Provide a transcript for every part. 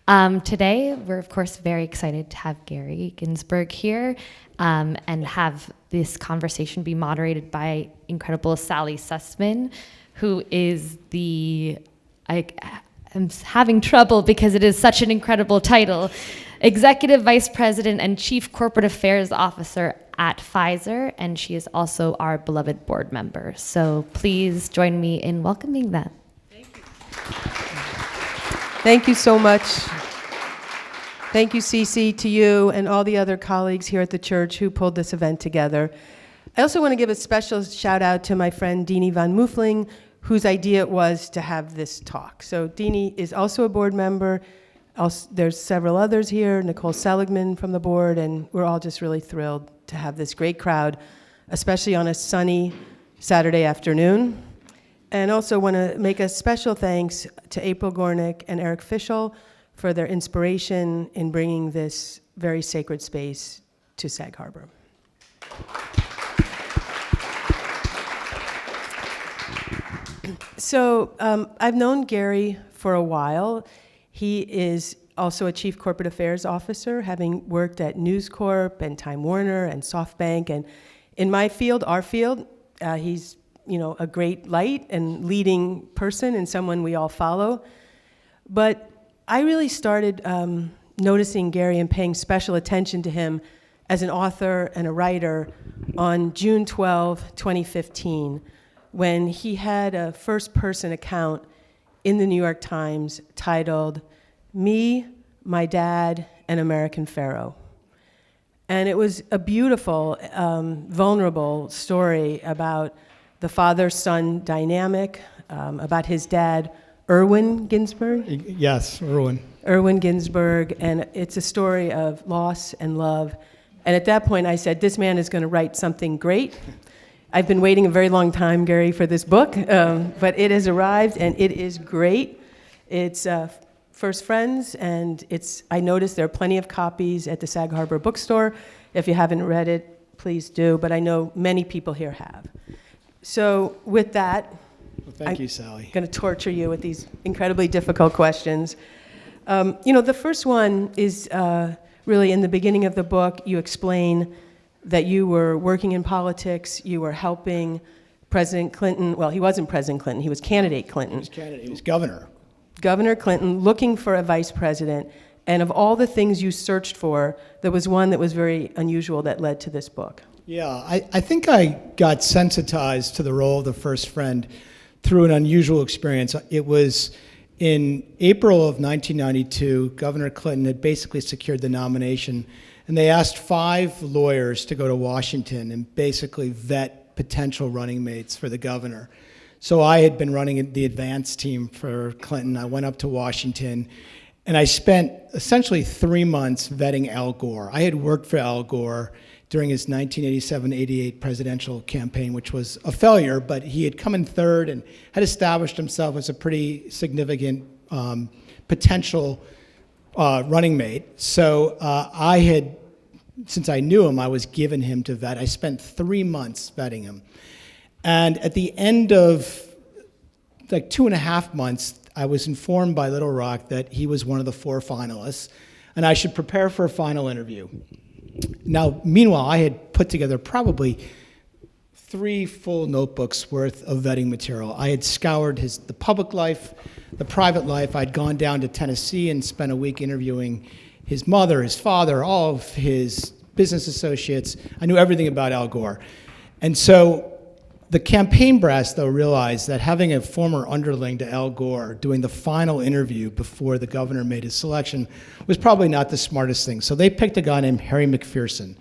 Today, we're of course very excited to have Gary Ginsberg here and have this conversation be moderated by incredible Sally Susman, who is I'm having trouble because it is such an incredible title, Executive Vice President and Chief Corporate Affairs Officer at Pfizer, and she is also our beloved board member. So please join me in welcoming them. Thank you so much. Thank you, Cece, to you and all the other colleagues here at the church who pulled this event together. I also want to give a special shout out to my friend Deanie van Moefling, whose idea it was to have this talk. So Deanie is also a board member. There's several others here, Nicole Seligman from the board, and we're all just really thrilled to have this great crowd, especially on a sunny Saturday afternoon. And also want to make a special thanks to April Gornick and Eric Fischel for their inspiration in bringing this very sacred space to Sag Harbor. So I've known Gary for a while. He is also a Chief Corporate Affairs Officer, having worked at News Corp and Time Warner and SoftBank. And in my field, our field, he's a great light and leading person and someone we all follow. But I really started noticing Gary and paying special attention to him as an author and a writer on June 12, 2015, when he had a first-person account in the New York Times titled, "Me, My Dad, and American Pharaoh." And it was a beautiful, vulnerable story about the father-son dynamic, about his dad, Erwin Ginsberg. Yes, Erwin. Erwin Ginsberg, and it's a story of loss and love. And at that point I said, this man is going to write something great. I've been waiting a very long time, Gary, for this book, but it has arrived and it is great. It's First Friends, and I noticed there are plenty of copies at the Sag Harbor bookstore. If you haven't read it, please do, but I know many people here have. So with that, well, thank you, Sally. I'm going to torture you with these incredibly difficult questions. The first one is really in the beginning of the book. You explain that you were working in politics. You were helping President Clinton. Well, he wasn't President Clinton. He was candidate Clinton. He was governor. Governor Clinton, looking for a vice president. And of all the things you searched for, there was one that was very unusual that led to this book. Yeah, I think I got sensitized to the role of the first friend through an unusual experience. It was in April of 1992, Governor Clinton had basically secured the nomination, and they asked 5 lawyers to go to Washington and basically vet potential running mates for the governor. So I had been running the advance team for Clinton. I went up to Washington, and I spent essentially 3 months vetting Al Gore. I had worked for Al Gore during his 1987-88 presidential campaign, which was a failure, but he had come in third and had established himself as a pretty significant potential running mate. So since I knew him, I was given him to vet. I spent 3 months vetting him. And at the end of like 2.5 months, I was informed by Little Rock that he was one of the 4 finalists, and I should prepare for a final interview. Now, meanwhile, I had put together probably 3 full notebooks worth of vetting material. I had scoured the public life, the private life. I'd gone down to Tennessee and spent a week interviewing his mother, his father, all of his business associates. I knew everything about Al Gore. And so the campaign brass, though, realized that having a former underling to Al Gore doing the final interview before the governor made his selection was probably not the smartest thing. So they picked a guy named Harry McPherson.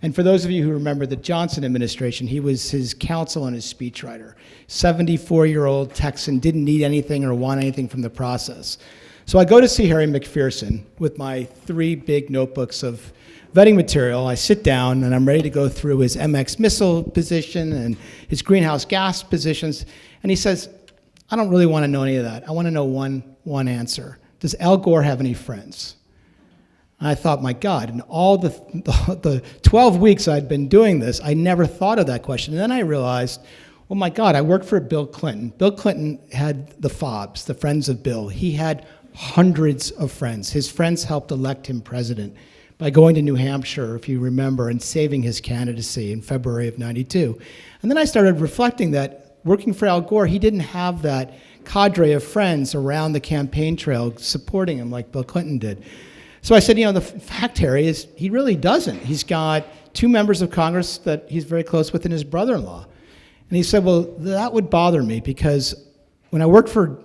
And for those of you who remember the Johnson administration, he was his counsel and his speechwriter. 74-year-old Texan, didn't need anything or want anything from the process. So I go to see Harry McPherson with my 3 big notebooks of vetting material. I sit down and I'm ready to go through his MX missile position and his greenhouse gas positions. And he says, I don't really want to know any of that. I want to know one answer. Does Al Gore have any friends? And I thought, my God, in all the 12 weeks I'd been doing this, I never thought of that question. And then I realized, oh my God, I worked for Bill Clinton. Bill Clinton had the FOBs, the Friends of Bill. He had hundreds of friends. His friends helped elect him president by going to New Hampshire, if you remember, and saving his candidacy in February of '92. And then I started reflecting that working for Al Gore, he didn't have that cadre of friends around the campaign trail supporting him like Bill Clinton did. So I said, the fact, Harry, is he really doesn't. He's got 2 members of Congress that he's very close with and his brother-in-law. And he said, well, that would bother me because when I worked for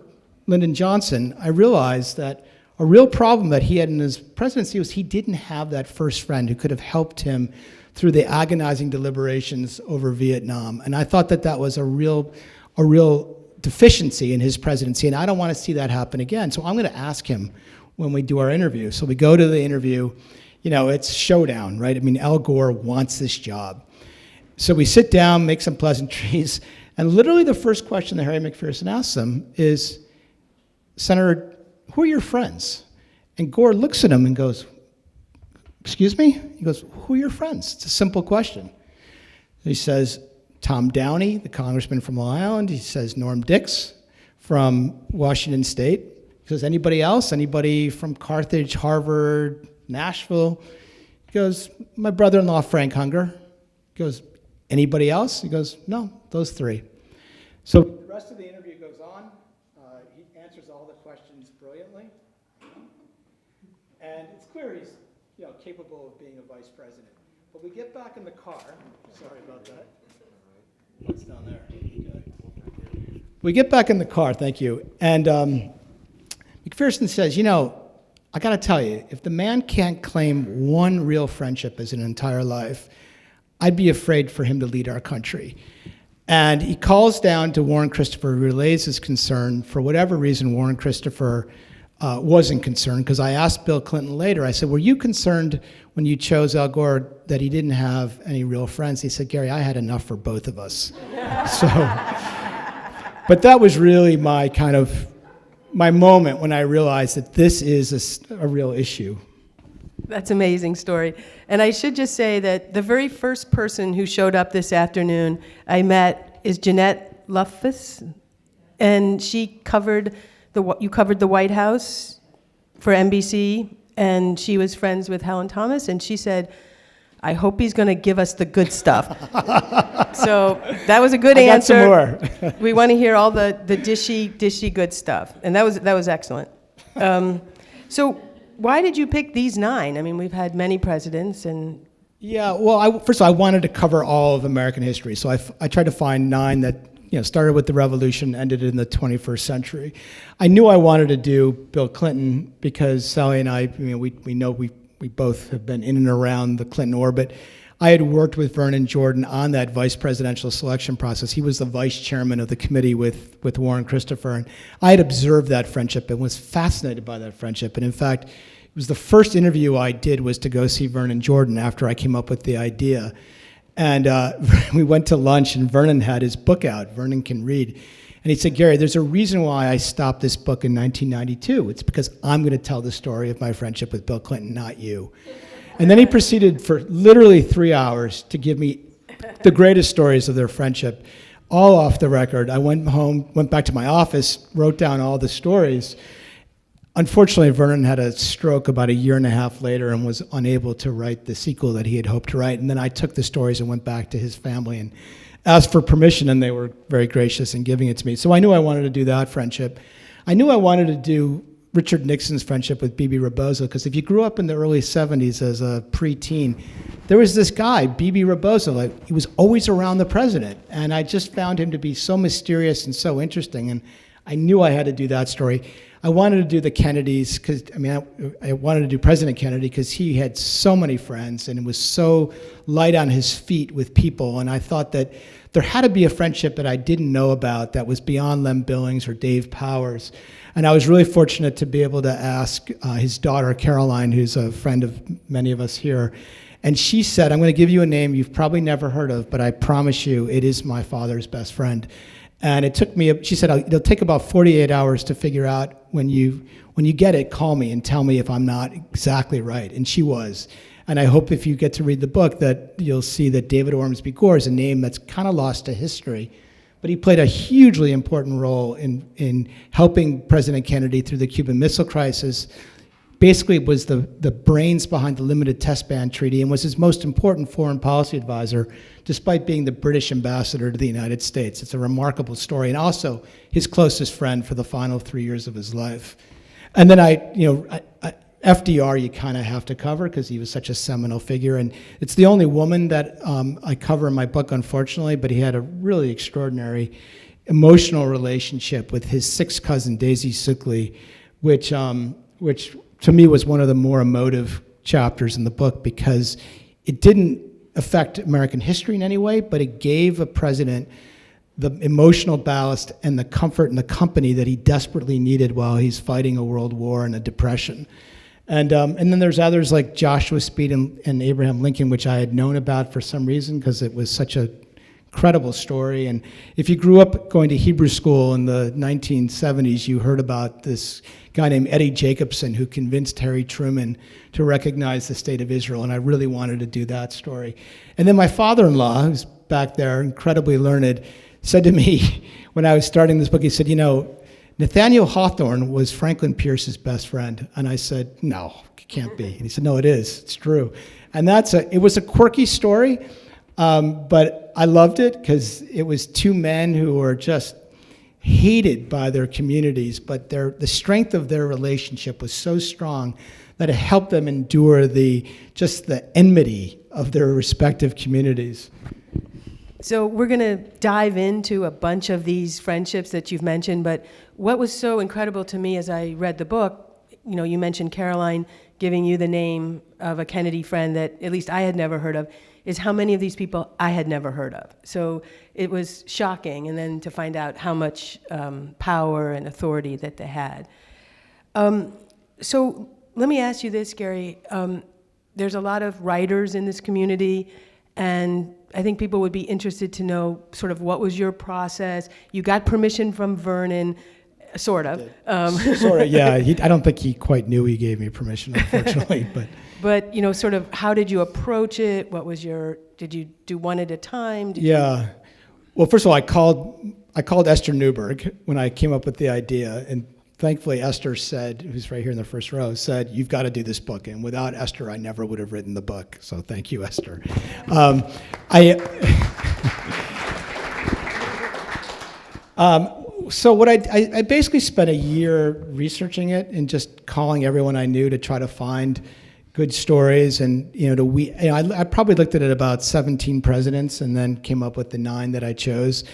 Lyndon Johnson, I realized that a real problem that he had in his presidency was he didn't have that first friend who could have helped him through the agonizing deliberations over Vietnam. And I thought that that was a real deficiency in his presidency, and I don't want to see that happen again. So I'm going to ask him when we do our interview. So we go to the interview, it's showdown, right? I mean, Al Gore wants this job. So we sit down, make some pleasantries, and literally the first question that Harry McPherson asks him is, Senator, who are your friends? And Gore looks at him and goes, excuse me? He goes, who are your friends? It's a simple question. He says, Tom Downey, the congressman from Long Island. He says, Norm Dix from Washington State. He says, anybody else? Anybody from Carthage, Harvard, Nashville? He goes, my brother-in-law, Frank Hunger. He goes, anybody else? He goes, no, those 3. So the rest of the interview goes on. He answers all the questions brilliantly. And it's clear he's capable of being a vice president. But we get back in the car. Sorry about that. What's down there? Okay. We get back in the car, thank you. And McPherson says, I got to tell you, if the man can't claim one real friendship as an entire life, I'd be afraid for him to lead our country. And he calls down to Warren Christopher, relays his concern. For whatever reason, Warren Christopher wasn't concerned, because I asked Bill Clinton later, I said, were you concerned when you chose Al Gore that he didn't have any real friends? He said, Gary, I had enough for both of us. But that was really my moment when I realized that this is a real issue. That's an amazing story. And I should just say that the very first person who showed up this afternoon I met is Jeanette Luffus, and she covered you covered the White House for NBC, and she was friends with Helen Thomas, and she said, I hope he's going to give us the good stuff. So that was a good answer. Got some more. We want to hear all the dishy good stuff, and that was excellent. So why did you pick these 9? I mean, we've had many presidents, and yeah. Well, first of all, I wanted to cover all of American history, so I tried to find 9 that started with the Revolution, ended in the 21st century. I knew I wanted to do Bill Clinton because Sally and I, we know we both have been in and around the Clinton orbit. I had worked with Vernon Jordan on that vice presidential selection process. He was the vice chairman of the committee with Warren Christopher, and I had observed that friendship and was fascinated by that friendship. And in fact, it was the first interview I did was to go see Vernon Jordan after I came up with the idea. And we went to lunch, and Vernon had his book out. Vernon can read. And he said, Gary, there's a reason why I stopped this book in 1992. It's because I'm going to tell the story of my friendship with Bill Clinton, not you. And then he proceeded for literally 3 hours to give me the greatest stories of their friendship, all off the record. I went home, went back to my office, wrote down all the stories. Unfortunately, Vernon had a stroke about 1.5 years later and was unable to write the sequel that he had hoped to write. And then I took the stories and went back to his family and asked for permission, and they were very gracious in giving it to me. So I knew I wanted to do that friendship. I knew I wanted to do Richard Nixon's friendship with B.B. Rabosa, because if you grew up in the early 70s as a preteen, there was this guy, B.B. Rabosa, he was always around the president. And I just found him to be so mysterious and so interesting, and I knew I had to do that story. I wanted to do the Kennedys because, I wanted to do President Kennedy because he had so many friends and was so light on his feet with people. And I thought that there had to be a friendship that I didn't know about that was beyond Lem Billings or Dave Powers. And I was really fortunate to be able to ask his daughter, Caroline, who's a friend of many of us here. And she said, I'm going to give you a name you've probably never heard of, but I promise you it is my father's best friend. And it took me, she said, it'll take about 48 hours to figure out when you get it, call me and tell me if I'm not exactly right. And she was. And I hope if you get to read the book that you'll see that David Ormsby Gore is a name that's kind of lost to history, but he played a hugely important role in helping President Kennedy through the Cuban Missile Crisis. Basically was the brains behind the Limited Test Ban Treaty and was his most important foreign policy advisor, despite being the British ambassador to the United States. It's a remarkable story, and also his closest friend for the final 3 years of his life. And then FDR you kind of have to cover because he was such a seminal figure, and it's the only woman that I cover in my book, unfortunately, but he had a really extraordinary emotional relationship with his sixth cousin, Daisy Suckley, which to me was one of the more emotive chapters in the book because it didn't affect American history in any way, but it gave a president the emotional ballast and the comfort and the company that he desperately needed while he's fighting a world war and a depression. And then there's others like Joshua Speed and Abraham Lincoln, which I had known about for some reason because it was such a incredible story. And if you grew up going to Hebrew school in the 1970s, you heard about this guy named Eddie Jacobson who convinced Harry Truman to recognize the state of Israel, and I really wanted to do that story. And then my father-in-law, who's back there, incredibly learned, said to me when I was starting this book, he said, Nathaniel Hawthorne was Franklin Pierce's best friend. And I said, no, it can't be. And he said, no, it is. It's true. And it was a quirky story, but I loved it because it was two men who were just hated by their communities, but the strength of their relationship was so strong that it helped them endure the enmity of their respective communities. So we're going to dive into a bunch of these friendships that you've mentioned, but what was so incredible to me as I read the book, you mentioned Caroline giving you the name of a Kennedy friend that at least I had never heard of, is how many of these people I had never heard of. So it was shocking, and then to find out how much power and authority that they had. So let me ask you this, Gary. There's a lot of writers in this community, and I think people would be interested to know sort of what was your process. You got permission from Vernon, sort of. Sort of, yeah. I don't think he quite knew he gave me permission, unfortunately. But sort of how did you approach it? Did you do one at a time? Well, first of all, I called Esther Newberg when I came up with the idea, and thankfully Esther said, who's right here in the first row, said, you've got to do this book. And without Esther, I never would have written the book. So thank you, Esther. So what I basically spent a year researching it and just calling everyone I knew to try to find good stories, and I probably looked at it about 17 presidents and then came up with the 9 that I chose.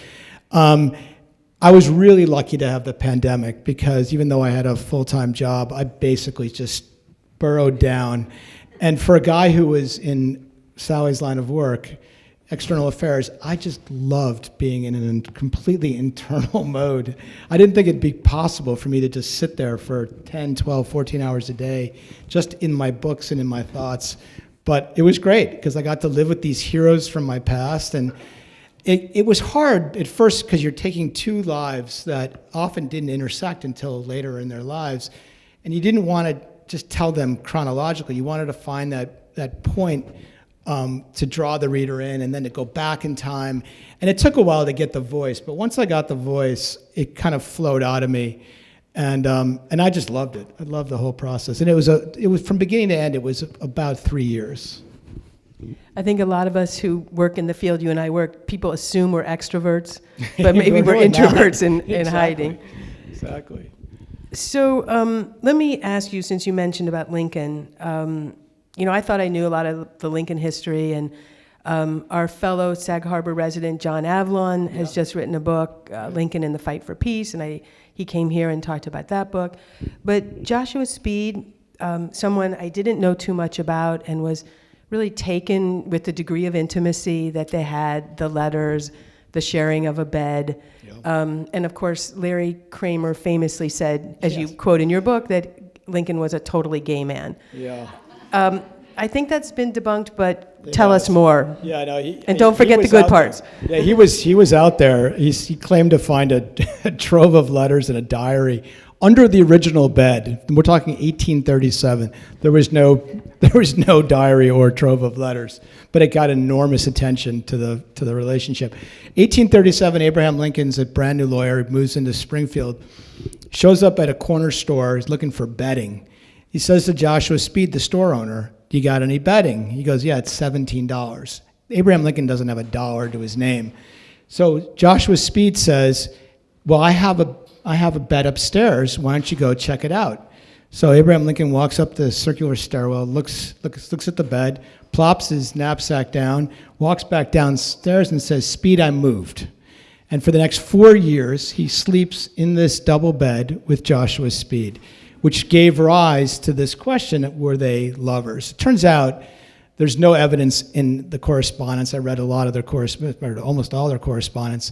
I was really lucky to have the pandemic because even though I had a full-time job, I basically just burrowed down. And for a guy who was in Sally's line of work, external affairs, I just loved being in a completely internal mode. I didn't think it'd be possible for me to just sit there for 10, 12, 14 hours a day, just in my books and in my thoughts. But it was great because I got to live with these heroes from my past, and it was hard at first because you're taking 2 lives that often didn't intersect until later in their lives, and you didn't want to just tell them chronologically. You wanted to find that point to draw the reader in, and then to go back in time. And it took a while to get the voice, but once I got the voice, it kind of flowed out of me, and I just loved it. I loved the whole process, and it was from beginning to end. It was about 3 years. I think a lot of us who work in the field you and I work, people assume we're extroverts, but maybe we're introverts in hiding. Exactly. So let me ask you, since you mentioned about Lincoln, I thought I knew a lot of the Lincoln history, and our fellow Sag Harbor resident, John Avlon, has just written a book, Lincoln and the Fight for Peace, and he came here and talked about that book. But Joshua Speed, someone I didn't know too much about and was really taken with the degree of intimacy that they had, the letters, the sharing of a bed. Yeah. And of course, Larry Kramer famously said, as you quote in your book, that Lincoln was a totally gay man. Yeah. I think that's been debunked, but tell us more. Yeah, no. And don't forget the good parts. Yeah, he was out there. He claimed to find a trove of letters and a diary under the original bed, we're talking 1837, there was no diary or trove of letters, but it got enormous attention to the relationship. 1837, Abraham Lincoln's a brand new lawyer, he moves into Springfield, shows up at a corner store, he's looking for bedding. He says to Joshua Speed, the store owner, "You got any bedding?" He goes, "Yeah, it's $17. Abraham Lincoln doesn't have a dollar to his name. So Joshua Speed says, "Well, I have a bed upstairs. Why don't you go check it out?" So Abraham Lincoln walks up the circular stairwell, looks at the bed, plops his knapsack down, walks back downstairs and says, "Speed, I'm moved." And for the next 4 years, he sleeps in this double bed with Joshua Speed, which gave rise to this question, were they lovers? It turns out there's no evidence in the correspondence. I read a lot of their correspondence, or almost all their correspondence.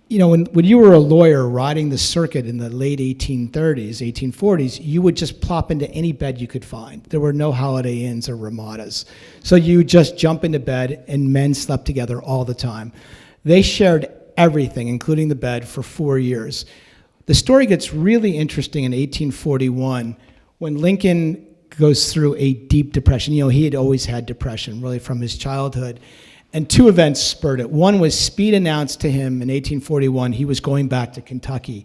You know, when you were a lawyer riding the circuit in the late 1830s, 1840s, you would just plop into any bed you could find. There were no Holiday Inns or Ramadas. So you just jump into bed, and men slept together all the time. They shared everything, including the bed, for 4 years. The story gets really interesting in 1841 when Lincoln goes through a deep depression. You know, he had always had depression, really, from his childhood. And two events spurred it. One was Speed announced to him in 1841 he was going back to Kentucky.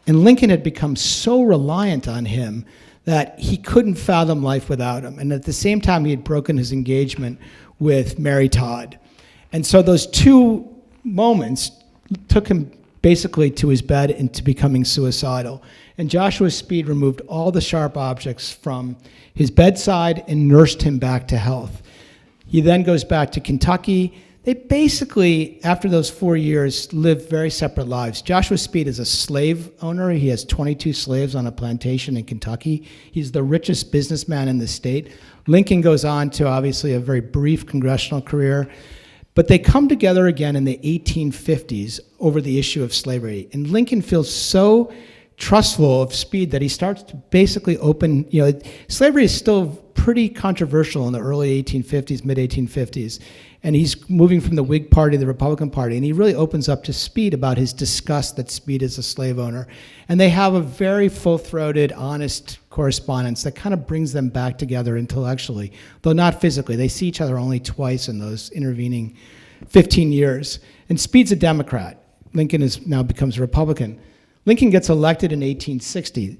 And Lincoln had become so reliant on him that he couldn't fathom life without him. And at the same time, he had broken his engagement with Mary Todd. And so those two moments took him basically to his bed and to becoming suicidal. And Joshua Speed removed all the sharp objects from his bedside and nursed him back to health. He then goes back to Kentucky. They basically, after those 4 years, lived very separate lives. Joshua Speed is a slave owner. He has 22 slaves on a plantation in Kentucky. He's the richest businessman in the state. Lincoln goes on to, obviously, a very brief congressional career. But they come together again in the 1850s over the issue of slavery. And Lincoln feels so trustful of Speed that he starts to basically open, you know, slavery is still pretty controversial in the early 1850s, mid-1850s. And he's moving from the Whig Party to the Republican Party. And he really opens up to Speed about his disgust that Speed is a slave owner. And they have a very full-throated, honest correspondence that kind of brings them back together intellectually, though not physically. They see each other only twice in those intervening 15 years. And Speed's a Democrat. Lincoln now becomes a Republican. Lincoln gets elected in 1860.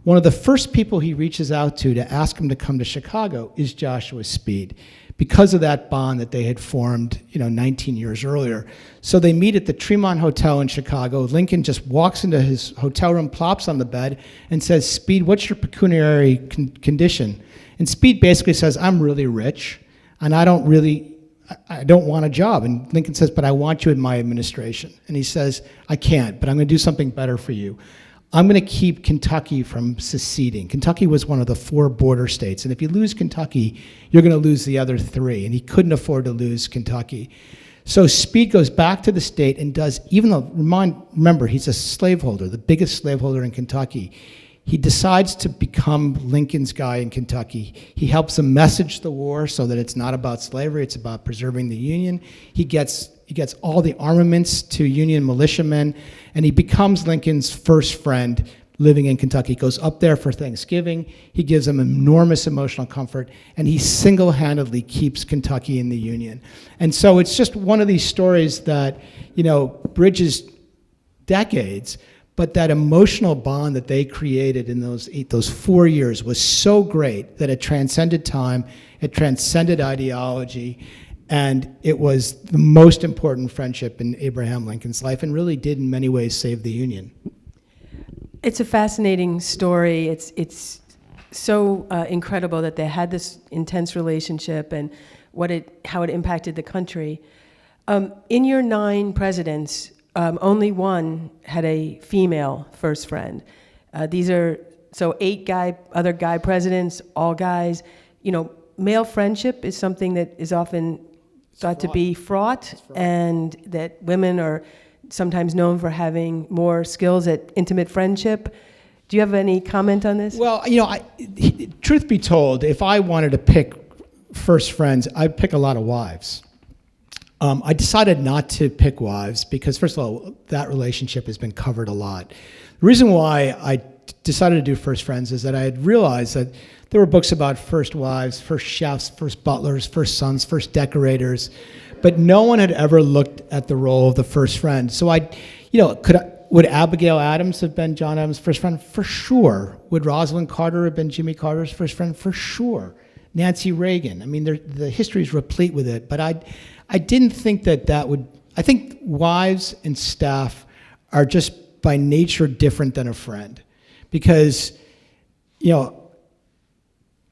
One of the first people he reaches out to ask him to come to Chicago is Joshua Speed, because of that bond that they had formed, 19 years earlier. So they meet at the Tremont Hotel in Chicago. Lincoln just walks into his hotel room, plops on the bed, and says, "Speed, what's your pecuniary condition?" And Speed basically says, "I'm really rich, and I don't want a job." And Lincoln says, "But I want you in my administration." And he says, "I can't, but I'm going to do something better for you. I'm going to keep Kentucky from seceding." Kentucky was one of the 4 border states, and if you lose Kentucky, you're going to lose the other 3, and he couldn't afford to lose Kentucky. So Speed goes back to the state and does, even though, remember, he's a slaveholder, the biggest slaveholder in Kentucky. He decides to become Lincoln's guy in Kentucky. He helps him message the war so that it's not about slavery, it's about preserving the Union. He gets all the armaments to Union militiamen, and he becomes Lincoln's first friend living in Kentucky. He goes up there for Thanksgiving. He gives them enormous emotional comfort, and he single-handedly keeps Kentucky in the Union. And so it's just one of these stories that, bridges decades, but that emotional bond that they created in those 4 years was so great that it transcended time, it transcended ideology, and it was the most important friendship in Abraham Lincoln's life, and really did in many ways save the Union. It's a fascinating story. It's so incredible that they had this intense relationship and how it impacted the country. In your 9 presidents, only one had a female first friend. These are 8 other guy presidents, all guys. Male friendship is something that is often thought to be fraught, and that women are sometimes known for having more skills at intimate friendship. Do you have any comment on this? Well, truth be told, if I wanted to pick first friends, I'd pick a lot of wives. I decided not to pick wives because, first of all, that relationship has been covered a lot. The reason why I decided to do First Friends is that I had realized that there were books about first wives, first chefs, first butlers, first sons, first decorators, but no one had ever looked at the role of the first friend. So would Abigail Adams have been John Adams' first friend? For sure. Would Rosalind Carter have been Jimmy Carter's first friend? For sure. Nancy Reagan. I mean, the history is replete with it, but I didn't think that would. I think wives and staff are just by nature different than a friend, because,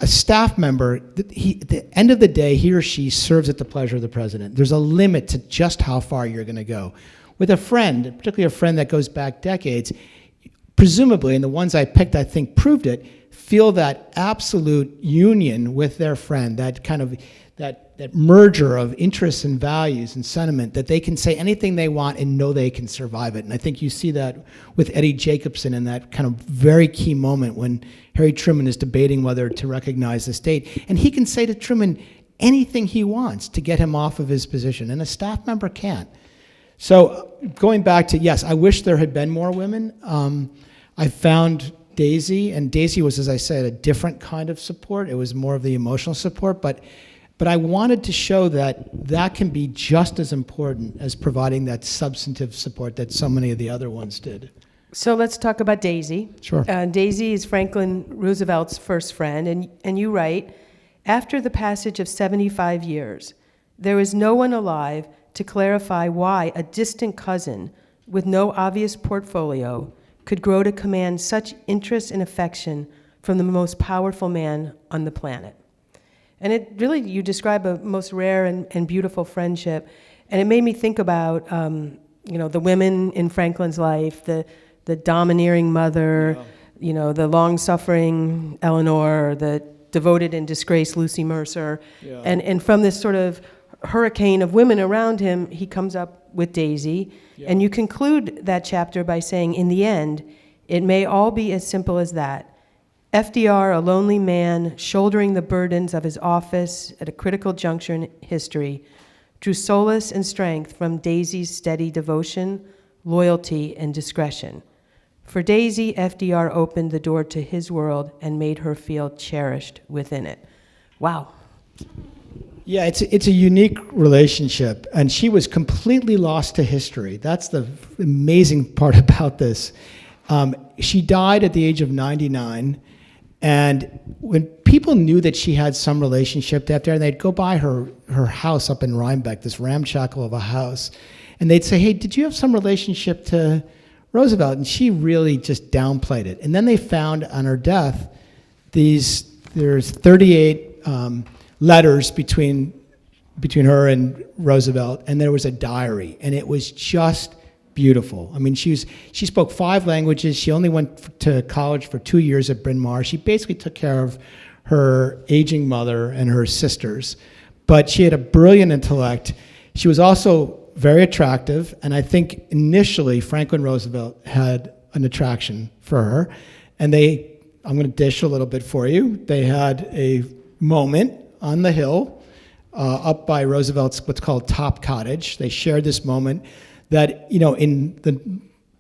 a staff member, at the end of the day, he or she serves at the pleasure of the president. There's a limit to just how far you're going to go. With a friend, particularly a friend that goes back decades, presumably, and the ones I picked, I think, proved it, feel that absolute union with their friend, that kind of that merger of interests and values and sentiment, that they can say anything they want and know they can survive it. And I think you see that with Eddie Jacobson in that kind of very key moment when Harry Truman is debating whether to recognize the state. And he can say to Truman anything he wants to get him off of his position, and a staff member can't. So going back to, yes, I wish there had been more women. I found Daisy, and Daisy was, as I said, a different kind of support. It was more of the emotional support, but I wanted to show that can be just as important as providing that substantive support that so many of the other ones did. So let's talk about Daisy. Sure. Daisy is Franklin Roosevelt's first friend, and you write, after the passage of 75 years, there is no one alive to clarify why a distant cousin with no obvious portfolio could grow to command such interest and affection from the most powerful man on the planet. And it really, you describe a most rare and beautiful friendship. And it made me think about, the women in Franklin's life, the domineering mother, the long-suffering Eleanor, the devoted and disgraced Lucy Mercer. Yeah. And from this sort of hurricane of women around him, he comes up with Daisy. Yeah. And you conclude that chapter by saying, in the end, it may all be as simple as that. FDR, a lonely man, shouldering the burdens of his office at a critical juncture in history, drew solace and strength from Daisy's steady devotion, loyalty, and discretion. For Daisy, FDR opened the door to his world and made her feel cherished within it. Wow. Yeah, it's a unique relationship, and she was completely lost to history. That's the amazing part about this. She died at the age of 99, and when people knew that she had some relationship to FDR, they'd go by her house up in Rhinebeck, this ramshackle of a house, and they'd say, hey, did you have some relationship to Roosevelt? And she really just downplayed it. And then they found on her death, there's 38 letters between her and Roosevelt, and there was a diary, and it was just beautiful. I mean, she spoke 5 languages. She only went to college for 2 years at Bryn Mawr. She basically took care of her aging mother and her sisters, but she had a brilliant intellect. She was also very attractive, and I think initially Franklin Roosevelt had an attraction for her, and I'm going to dish a little bit for you. They had a moment on the hill up by Roosevelt's what's called Top Cottage. They shared this moment that, in the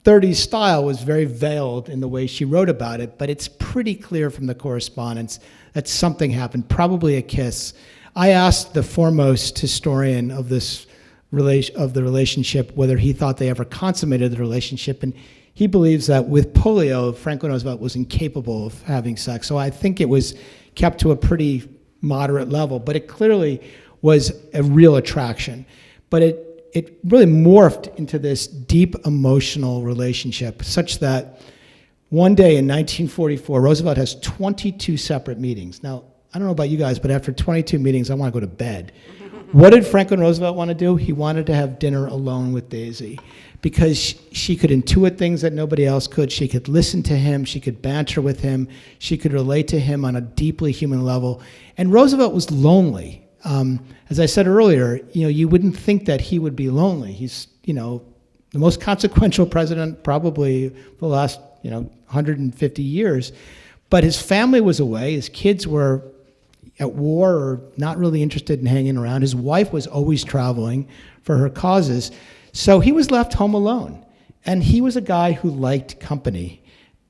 30s style was very veiled in the way she wrote about it, but it's pretty clear from the correspondence that something happened, probably a kiss. I asked the foremost historian of the relationship whether he thought they ever consummated the relationship, and he believes that with polio, Franklin Roosevelt was incapable of having sex. So I think it was kept to a pretty moderate level, but it clearly was a real attraction. But it really morphed into this deep emotional relationship, such that one day in 1944, Roosevelt has 22 separate meetings. Now, I don't know about you guys, but after 22 meetings, I want to go to bed. What did Franklin Roosevelt want to do? He wanted to have dinner alone with Daisy, because she could intuit things that nobody else could. She could listen to him. She could banter with him. She could relate to him on a deeply human level. And Roosevelt was lonely. As I said earlier, you wouldn't think that he would be lonely. He's, the most consequential president probably for the last, 150 years. But his family was away. His kids were at war or not really interested in hanging around. His wife was always traveling for her causes. So he was left home alone. And he was a guy who liked company.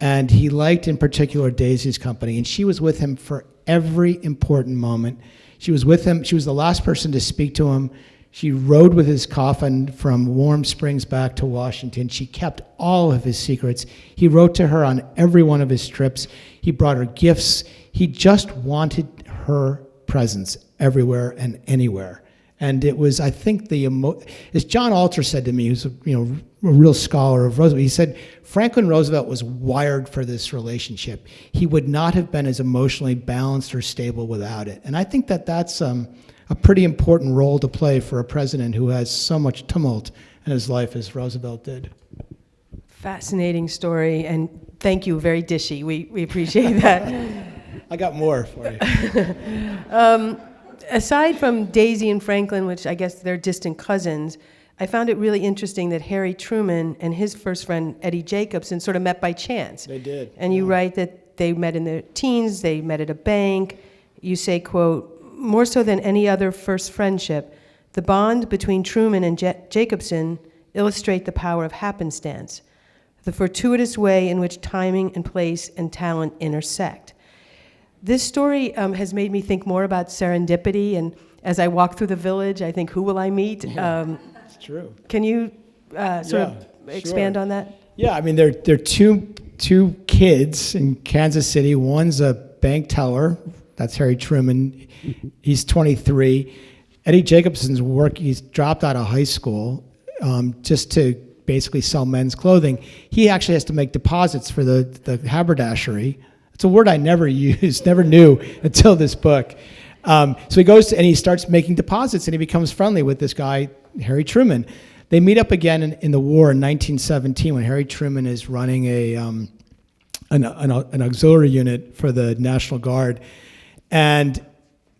And he liked, in particular, Daisy's company. And she was with him for every important moment. She was with him. She was the last person to speak to him. She rode with his coffin from Warm Springs back to Washington. She kept all of his secrets. He wrote to her on every one of his trips. He brought her gifts. He just wanted her presence everywhere and anywhere. And it was, I think, as John Alter said to me, who's a real scholar of Roosevelt, he said Franklin Roosevelt was wired for this relationship. He would not have been as emotionally balanced or stable without it. And I think that that's a pretty important role to play for a president who has so much tumult in his life as Roosevelt did. Fascinating story, and thank you, very dishy. We appreciate that. I got more for you. Aside from Daisy and Franklin, which I guess they're distant cousins, I found it really interesting that Harry Truman and his first friend, Eddie Jacobson, sort of met by chance. They did. And you write that they met in their teens, they met at a bank. You say, quote, "More so than any other first friendship, the bond between Truman and Jacobson illustrate the power of happenstance, the fortuitous way in which timing and place and talent intersect." This story has made me think more about serendipity, and as I walk through the village, I think, who will I meet? It's true. Can you expand on that? Yeah, I mean, they're two kids in Kansas City. One's a bank teller. That's Harry Truman. He's 23. Eddie Jacobson's he's dropped out of high school just to basically sell men's clothing. He actually has to make deposits for the haberdashery. It's a word I never used, never knew until this book. So he goes and he starts making deposits, and he becomes friendly with this guy, Harry Truman. They meet up again in the war in 1917 when Harry Truman is running an auxiliary unit for the National Guard, and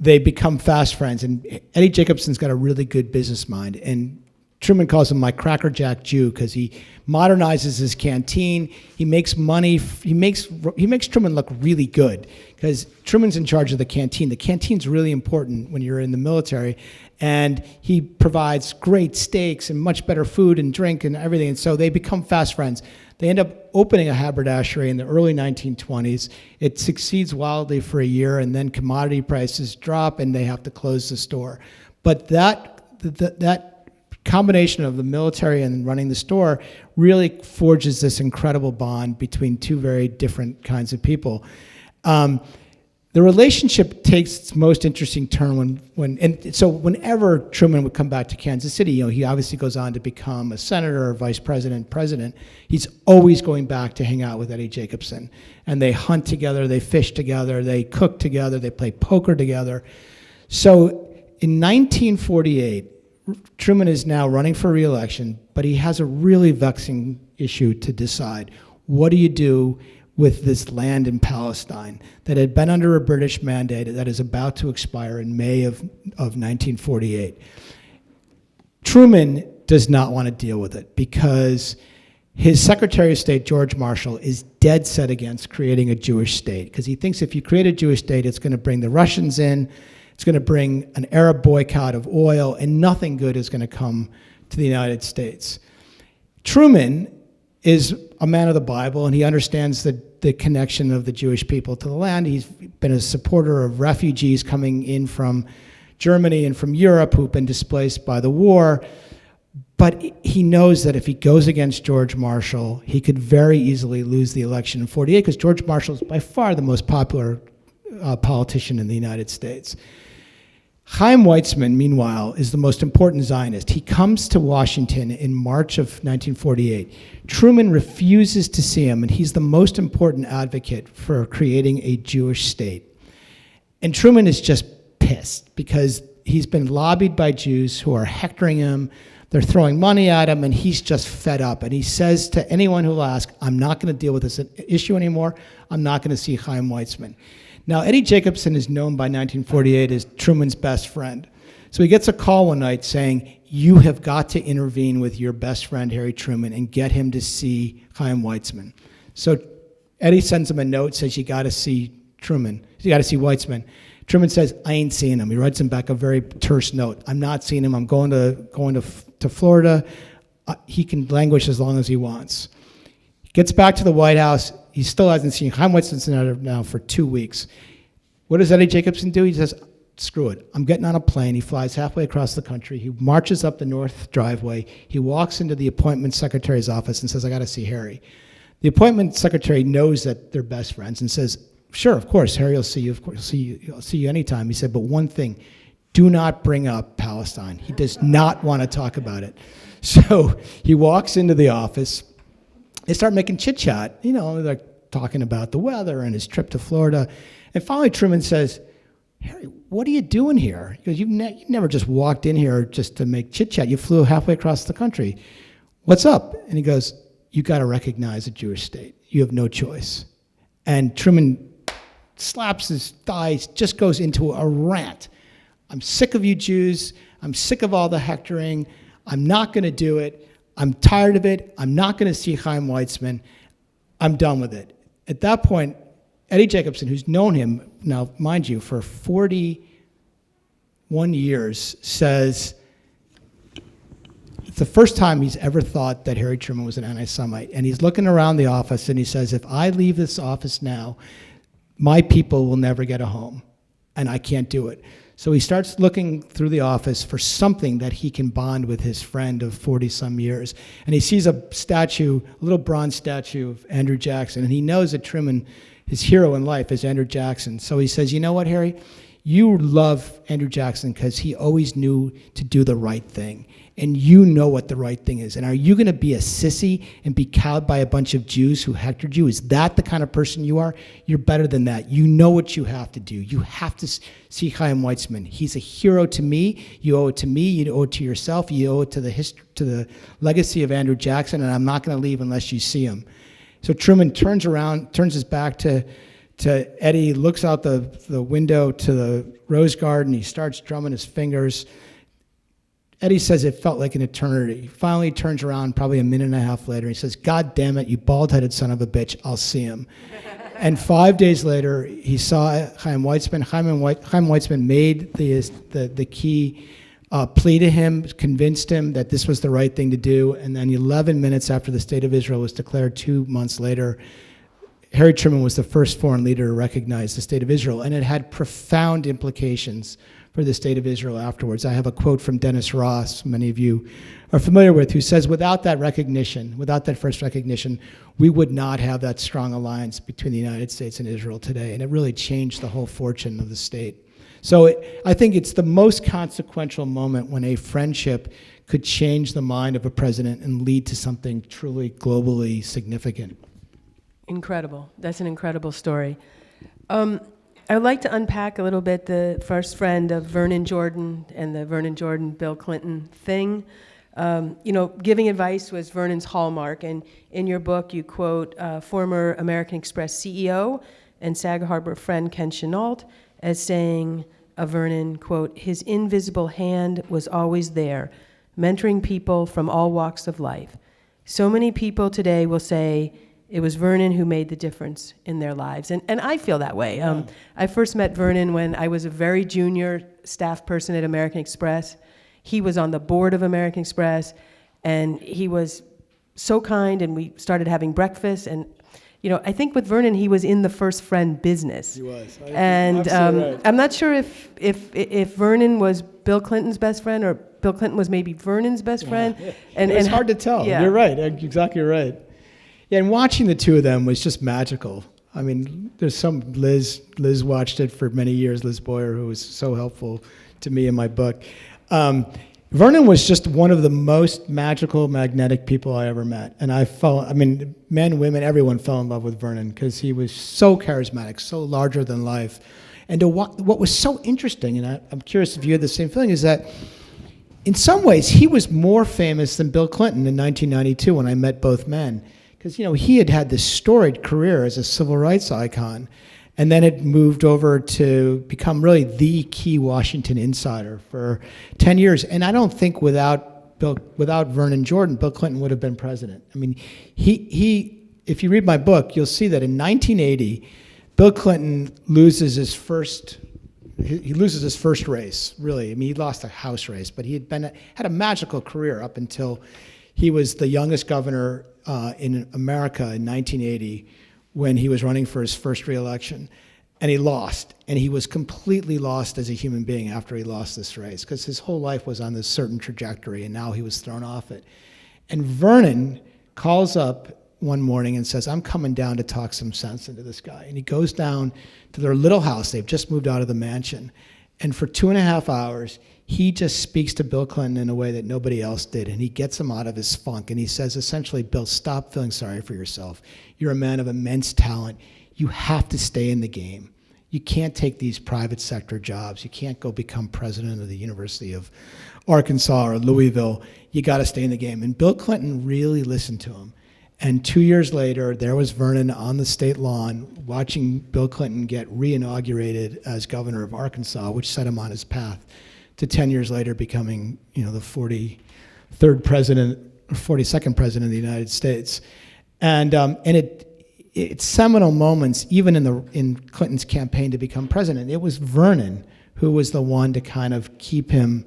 they become fast friends. And Eddie Jacobson's got a really good business mind, and Truman calls him my Cracker Jack Jew because he modernizes his canteen. He makes money. He makes Truman look really good because Truman's in charge of the canteen. The canteen's really important when you're in the military, and he provides great steaks and much better food and drink and everything. And so they become fast friends. They end up opening a haberdashery in the early 1920s. It succeeds wildly for a year, and then commodity prices drop, and they have to close the store. But that combination of the military and running the store really forges this incredible bond between two very different kinds of people. The relationship takes its most interesting turn so whenever Truman would come back to Kansas City, he obviously goes on to become a senator, vice president, president. He's always going back to hang out with Eddie Jacobson, and they hunt together, they fish together, they cook together, they play poker together. So in 1948, Truman is now running for re-election, but he has a really vexing issue to decide. What do you do with this land in Palestine that had been under a British mandate that is about to expire in May of 1948? Truman does not want to deal with it because his Secretary of State, George Marshall, is dead set against creating a Jewish state because he thinks if you create a Jewish state, it's going to bring the Russians in, it's going to bring an Arab boycott of oil, and nothing good is going to come to the United States. Truman is a man of the Bible, and he understands the connection of the Jewish people to the land. He's been a supporter of refugees coming in from Germany and from Europe who've been displaced by the war. But he knows that if he goes against George Marshall, he could very easily lose the election in 48 because George Marshall is by far the most popular politician in the United States. Chaim Weizmann, meanwhile, is the most important Zionist. He comes to Washington in March of 1948. Truman refuses to see him, and he's the most important advocate for creating a Jewish state. And Truman is just pissed because he's been lobbied by Jews who are hectoring him. They're throwing money at him, and he's just fed up. And he says to anyone who will ask, I'm not going to deal with this issue anymore. I'm not going to see Chaim Weizmann. Now, Eddie Jacobson is known by 1948 as Truman's best friend. So he gets a call one night saying, you have got to intervene with your best friend, Harry Truman, and get him to see Chaim Weizmann. So Eddie sends him a note, says, you got to see Truman. You got to see Weizmann. Truman says, I ain't seeing him. He writes him back a very terse note. I'm not seeing him. I'm going to Florida. He can languish as long as he wants. He gets back to the White House. He still hasn't seen Chaim Weizmann now for 2 weeks. What does Eddie Jacobson do? He says, screw it. I'm getting on a plane. He flies halfway across the country. He marches up the north driveway. He walks into the appointment secretary's office and says, I got to see Harry. The appointment secretary knows that they're best friends and says, sure, of course, Harry will see you. Of course, he'll see you anytime. He said, but one thing, do not bring up Palestine. He does not want to talk about it. So he walks into the office. They start making chit-chat. They're talking about the weather and his trip to Florida. And finally, Truman says, Harry, what are you doing here? He goes, you never just walked in here just to make chit-chat. You flew halfway across the country. What's up? And he goes, you got to recognize a Jewish state. You have no choice. And Truman slaps his thighs, just goes into a rant. I'm sick of you Jews. I'm sick of all the hectoring. I'm not going to do it. I'm tired of it. I'm not going to see Chaim Weizmann. I'm done with it. At that point, Eddie Jacobson, who's known him now, mind you, for 41 years, says it's the first time he's ever thought that Harry Truman was an anti-Semite. And he's looking around the office and he says, if I leave this office now, my people will never get a home, and I can't do it. So he starts looking through the office for something that he can bond with his friend of 40-some years. And he sees a statue, a little bronze statue of Andrew Jackson, and he knows that Truman, his hero in life, is Andrew Jackson. So he says, you know what, Harry? You love Andrew Jackson because he always knew to do the right thing. And you know what the right thing is. And are you going to be a sissy and be cowed by a bunch of Jews who hectored you? Is that the kind of person you are? You're better than that. You know what you have to do. You have to see Chaim Weizmann. He's a hero to me. You owe it to me. You owe it to yourself. You owe it to the legacy of Andrew Jackson. And I'm not going to leave unless you see him. So Truman turns around, turns his back to Eddie, looks out the window to the rose garden. He starts drumming his fingers. Eddie says it felt like an eternity. Finally, he turns around probably a minute and a half later. He says, God damn it, you bald-headed son of a bitch, I'll see him. And 5 days later, he saw Chaim Weizmann. Chaim Weizmann made the key plea to him, convinced him that this was the right thing to do. And then 11 minutes after the State of Israel was declared 2 months later, Harry Truman was the first foreign leader to recognize the State of Israel. And it had profound implications for the State of Israel afterwards. I have a quote from Dennis Ross, many of you are familiar with, who says, without that recognition, without that first recognition, we would not have that strong alliance between the United States and Israel today. And it really changed the whole fortune of the state. So I think it's the most consequential moment when a friendship could change the mind of a president and lead to something truly globally significant. Incredible. That's an incredible story. I would like to unpack a little bit the first friend of Vernon Jordan and the Vernon Jordan-Bill Clinton thing. Giving advice was Vernon's hallmark, and in your book you quote former American Express CEO and Sag Harbor friend Ken Chenault as saying of Vernon, quote, his invisible hand was always there, mentoring people from all walks of life. So many people today will say, it was Vernon who made the difference in their lives. And I feel that way. I first met Vernon when I was a very junior staff person at American Express. He was on the board of American Express, and he was so kind, and we started having breakfast. And, I think with Vernon, he was in the first friend business. He was. And right. I'm not sure if Vernon was Bill Clinton's best friend or Bill Clinton was maybe Vernon's best friend. Yeah. And it's hard to tell. Yeah. You're right. Exactly right. Yeah, and watching the two of them was just magical. I mean, there's some Liz watched it for many years, Liz Boyer, who was so helpful to me in my book. Vernon was just one of the most magical, magnetic people I ever met. And men, women, everyone fell in love with Vernon because he was so charismatic, so larger than life. And what was so interesting, and I'm curious if you had the same feeling, is that in some ways he was more famous than Bill Clinton in 1992 when I met both men. Because, he had this storied career as a civil rights icon, and then it moved over to become really the key Washington insider for 10 years. And I don't think without Vernon Jordan, Bill Clinton would have been president. I mean, if you read my book, you'll see that in 1980, Bill Clinton loses his first race, really. I mean, he lost a House race, but he had a magical career up until he was the youngest governor in America in 1980 when he was running for his first re-election. And he lost. And he was completely lost as a human being after he lost this race, because his whole life was on this certain trajectory, and now he was thrown off it. And Vernon calls up one morning and says, I'm coming down to talk some sense into this guy. And he goes down to their little house. They've just moved out of the mansion. And for 2.5 hours, he just speaks to Bill Clinton in a way that nobody else did. And he gets him out of his funk. And he says, essentially, Bill, stop feeling sorry for yourself. You're a man of immense talent. You have to stay in the game. You can't take these private sector jobs. You can't go become president of the University of Arkansas or Louisville. You got to stay in the game. And Bill Clinton really listened to him. And 2 years later, there was Vernon on the state lawn watching Bill Clinton get re-inaugurated as governor of Arkansas, which set him on his path to 10 years later becoming, the 43rd president, or 42nd president of the United States. And it's seminal moments, even in Clinton's campaign to become president. It was Vernon who was the one to kind of keep him,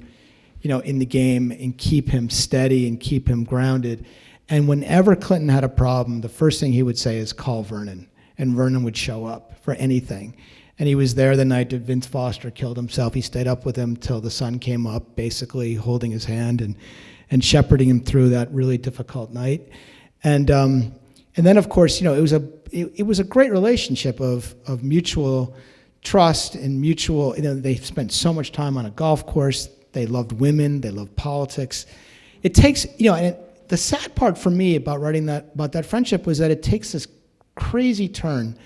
in the game and keep him steady and keep him grounded. And whenever Clinton had a problem, the first thing he would say is call Vernon, and Vernon would show up for anything. And he was there the night that Vince Foster killed himself. He stayed up with him till the sun came up, basically holding his hand and shepherding him through that really difficult night. And then, of course, it was a great relationship of mutual trust and mutual. They spent so much time on a golf course. They loved women. They loved politics. It takes, and the sad part for me about writing about that friendship was that it takes this crazy turn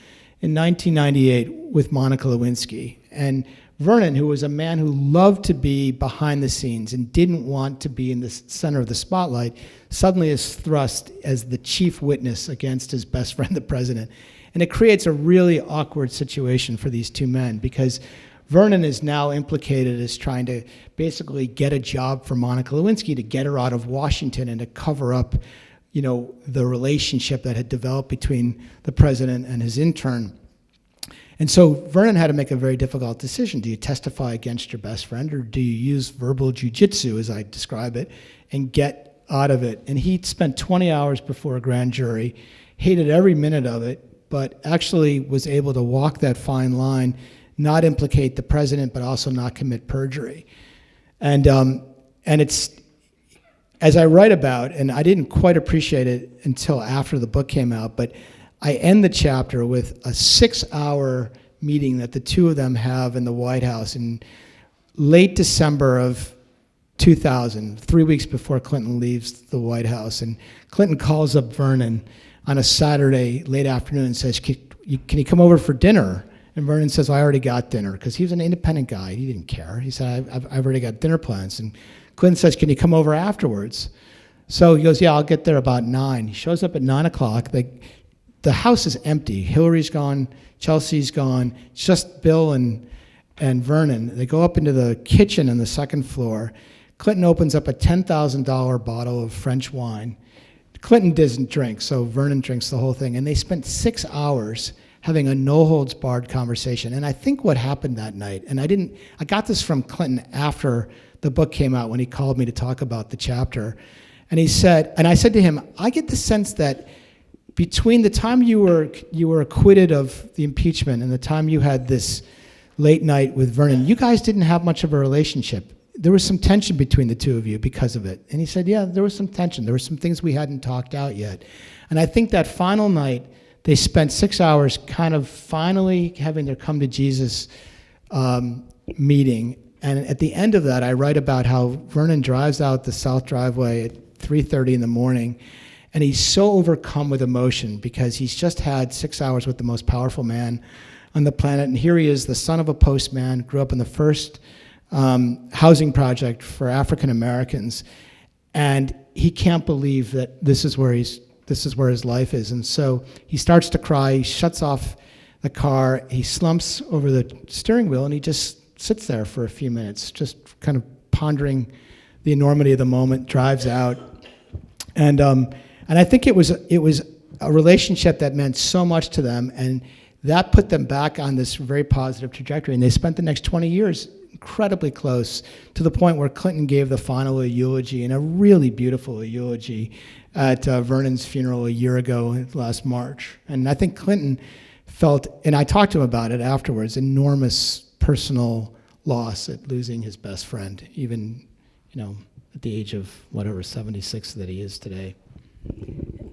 in 1998 with Monica Lewinsky. And Vernon, who was a man who loved to be behind the scenes and didn't want to be in the center of the spotlight, suddenly is thrust as the chief witness against his best friend, the president. And it creates a really awkward situation for these two men, because Vernon is now implicated as trying to basically get a job for Monica Lewinsky, to get her out of Washington and to cover up, the relationship that had developed between the president and his intern. And so Vernon had to make a very difficult decision. Do you testify against your best friend, or do you use verbal jujitsu, as I describe it, and get out of it? And he spent 20 hours before a grand jury, hated every minute of it, but actually was able to walk that fine line, not implicate the president, but also not commit perjury. And it's, as I write about, and I didn't quite appreciate it until after the book came out, but I end the chapter with a 6-hour meeting that the two of them have in the White House in late December of 2000, 3 weeks before Clinton leaves the White House. And Clinton calls up Vernon on a Saturday late afternoon and says, can you come over for dinner? And Vernon says, I already got dinner, because he was an independent guy. He didn't care. He said, I've already got dinner plans. And Clinton says, can you come over afterwards? So he goes, yeah, I'll get there about 9. He shows up at 9 o'clock. The house is empty. Hillary's gone. Chelsea's gone. It's just Bill and Vernon. They go up into the kitchen on the second floor. Clinton opens up a $10,000 bottle of French wine. Clinton doesn't drink, so Vernon drinks the whole thing. And they spent 6 hours having a no-holds-barred conversation. And I think what happened that night, and I got this from Clinton after the book came out when he called me to talk about the chapter. And I said to him, I get the sense that between the time you were acquitted of the impeachment and the time you had this late night with Vernon, you guys didn't have much of a relationship. There was some tension between the two of you because of it. And he said, yeah, there was some tension. There were some things we hadn't talked out yet. And I think that final night, they spent 6 hours kind of finally having their come to Jesus meeting. And at the end of that, I write about how Vernon drives out the south driveway at 3:30 in the morning, and he's so overcome with emotion because he's just had 6 hours with the most powerful man on the planet. And here he is, the son of a postman, grew up in the first housing project for African Americans, and he can't believe that this is where his life is. And so he starts to cry, he shuts off the car, he slumps over the steering wheel, and he just sits there for a few minutes, just kind of pondering the enormity of the moment, drives out. And I think it was a relationship that meant so much to them, and that put them back on this very positive trajectory. And they spent the next 20 years incredibly close, to the point where Clinton gave the final eulogy, and a really beautiful eulogy, at Vernon's funeral a year ago, last March. And I think Clinton felt, and I talked to him about it afterwards, enormous personal loss at losing his best friend, even, at the age of whatever, 76 that he is today.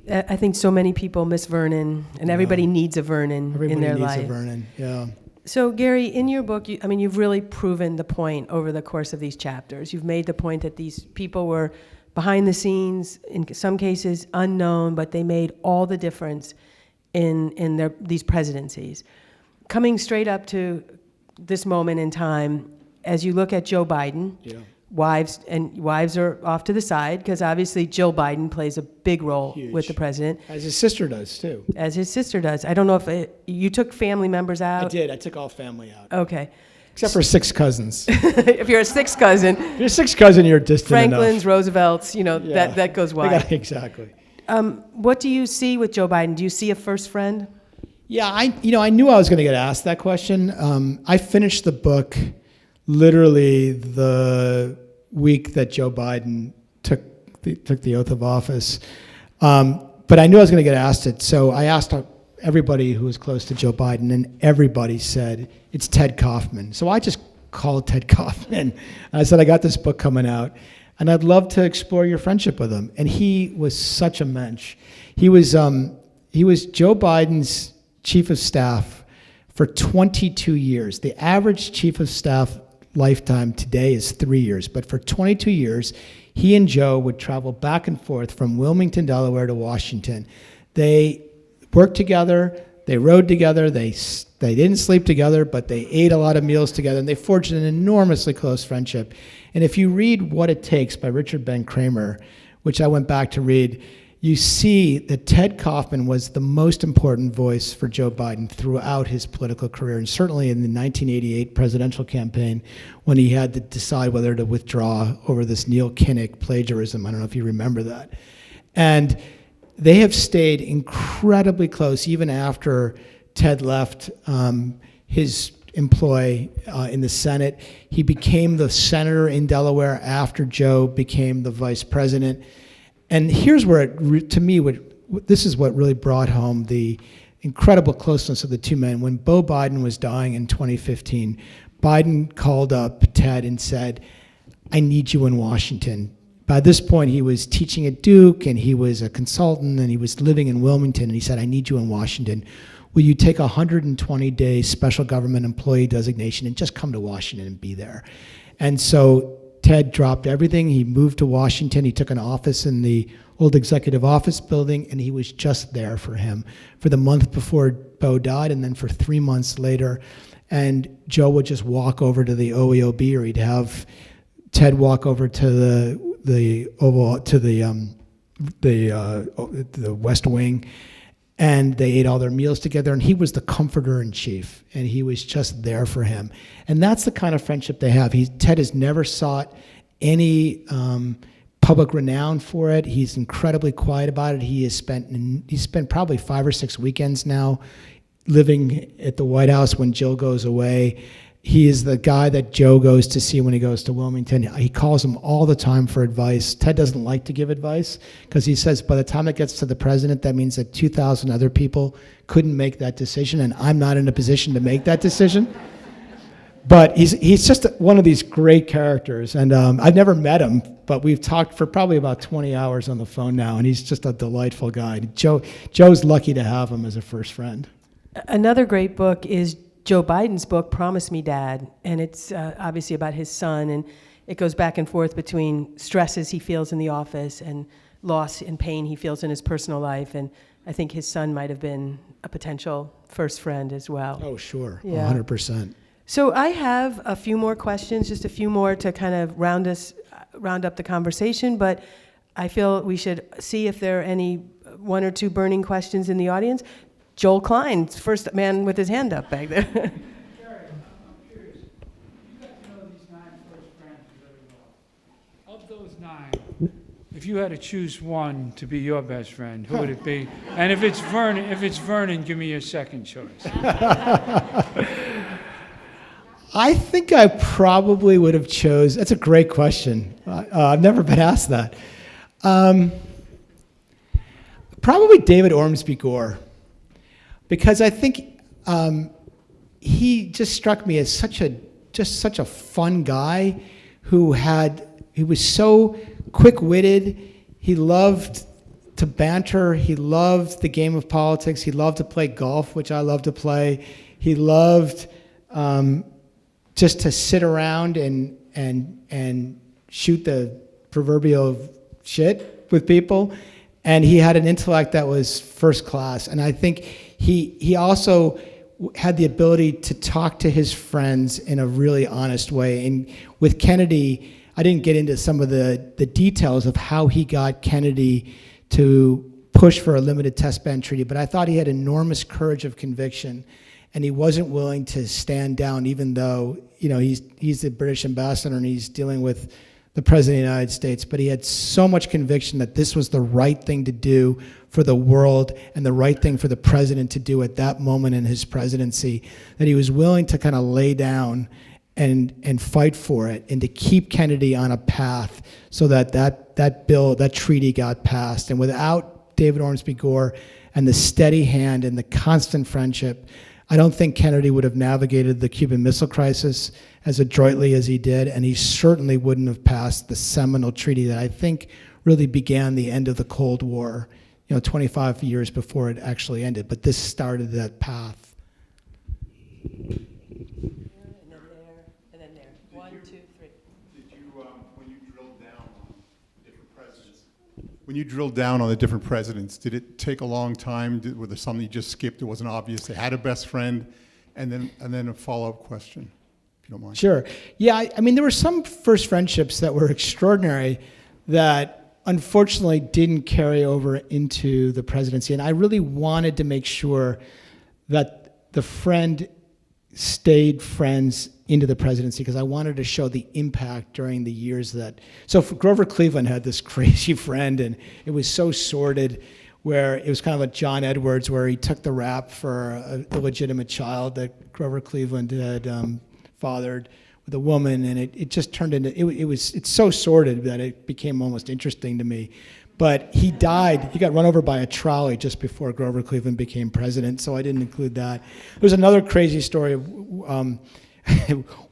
I think so many people miss Vernon, and everybody needs a Vernon in their life. Everybody needs a Vernon, yeah. So, Gary, in your book, you've really proven the point over the course of these chapters. You've made the point that these people were behind the scenes, in some cases unknown, but they made all the difference in these presidencies. Coming straight up to this moment in time, as you look at Joe Biden, wives are off to the side, because obviously Jill Biden plays a big role with the president. As his sister does, too. As his sister does. I don't know if you took family members out? I did. I took all family out. Okay. Except for 6 cousins. If you're a sixth cousin. If you're a 6th cousin, you're distant Franklin's, enough. Roosevelt's, that goes wide. Exactly. What do you see with Joe Biden? Do you see a first friend? Yeah, I knew I was going to get asked that question. I finished the book literally the week that Joe Biden took the oath of office. But I knew I was going to get asked it, so I asked everybody who was close to Joe Biden, and everybody said, it's Ted Kaufman. So I just called Ted Kaufman. I said, I got this book coming out, and I'd love to explore your friendship with him. And he was such a mensch. He was Joe Biden's chief of staff for 22 years. The average chief of staff lifetime today is 3 years, but for 22 years, he and Joe would travel back and forth from Wilmington, Delaware to Washington. They worked together, they rode together, they didn't sleep together, but they ate a lot of meals together, and they forged an enormously close friendship. And if you read What It Takes by Richard Ben Kramer, which I went back to read, you see that Ted Kaufman was the most important voice for Joe Biden throughout his political career, and certainly in the 1988 presidential campaign when he had to decide whether to withdraw over this Neil Kinnock plagiarism. I don't know if you remember that. And they have stayed incredibly close even after Ted left his employ in the Senate. He became the senator in Delaware after Joe became the vice president. And here's where this is what really brought home the incredible closeness of the two men. When Beau Biden was dying in 2015, Biden called up Ted and said, I need you in Washington. By this point, he was teaching at Duke, and he was a consultant, and he was living in Wilmington, and he said, I need you in Washington. Will you take a 120-day special government employee designation and just come to Washington and be there? And so Ted dropped everything. He moved to Washington. He took an office in the old executive office building, and he was just there for him for the month before Beau died, and then for 3 months later. And Joe would just walk over to the OEOB, or he'd have Ted walk over to the West Wing, and they ate all their meals together, and he was the comforter in chief, and he was just there for him. And that's the kind of friendship they have. Ted has never sought any public renown for it. He's incredibly quiet about it. He's spent probably 5 or 6 weekends now living at the White House when Jill goes away. He is the guy that Joe goes to see when he goes to Wilmington. He calls him all the time for advice. Ted doesn't like to give advice because he says by the time it gets to the president, that means that 2,000 other people couldn't make that decision, and I'm not in a position to make that decision. But he's just one of these great characters, and I've never met him, but we've talked for probably about 20 hours on the phone now, and he's just a delightful guy. Joe's lucky to have him as a first friend. Another great book is Joe Biden's book, Promise Me, Dad, and it's obviously about his son, and it goes back and forth between stresses he feels in the office and loss and pain he feels in his personal life, and I think his son might have been a potential first friend as well. Oh, sure, Yeah. 100%. So I have a few more questions, just a few more to kind of round up the conversation, but I feel we should see if there are any 1 or 2 burning questions in the audience. Joel Klein, first man with his hand up back there. Gary, I'm curious. You got to know these 9 first friends very well. Of those 9, if you had to choose one to be your best friend, who would it be? And if it's Vernon, give me your second choice. I think I probably would have chose. That's a great question. I've never been asked that. Probably David Ormsby Gore, because I think he just struck me as such a fun guy he was so quick-witted. He loved to banter. He loved the game of politics. He loved to play golf, which I love to play. He loved just to sit around and shoot the proverbial shit with people. And he had an intellect that was first class. And I think he also had the ability to talk to his friends in a really honest way. And with Kennedy, I didn't get into some of the details of how he got Kennedy to push for a limited test ban treaty, but I thought he had enormous courage of conviction, and he wasn't willing to stand down, even though he's the British ambassador and he's dealing with the President of the United States, but he had so much conviction that this was the right thing to do for the world and the right thing for the president to do at that moment in his presidency, that he was willing to kind of lay down and fight for it and to keep Kennedy on a path so that treaty got passed. And without David Ormsby Gore and the steady hand and the constant friendship, I don't think Kennedy would have navigated the Cuban Missile Crisis as adroitly as he did, and he certainly wouldn't have passed the seminal treaty that I think really began the end of the Cold War, 25 years before it actually ended. But this started that path. And then there. 1, 2, 3. Did you, when you drilled down on the different presidents, did it take a long time? Were there something you just skipped? It wasn't obvious. They had a best friend, and then a follow-up question, if you don't mind. Sure. Yeah, I mean, there were some first friendships that were extraordinary that unfortunately didn't carry over into the presidency, and I really wanted to make sure that the friend stayed friends into the presidency because I wanted to show the impact during the years so Grover Cleveland had this crazy friend, and it was so sordid, where it was kind of like John Edwards, where he took the rap for an illegitimate child that Grover Cleveland had fathered with a woman, and it just turned into, it's so sordid that it became almost interesting to me. But he died. He got run over by a trolley just before Grover Cleveland became president, so I didn't include that. There's another crazy story of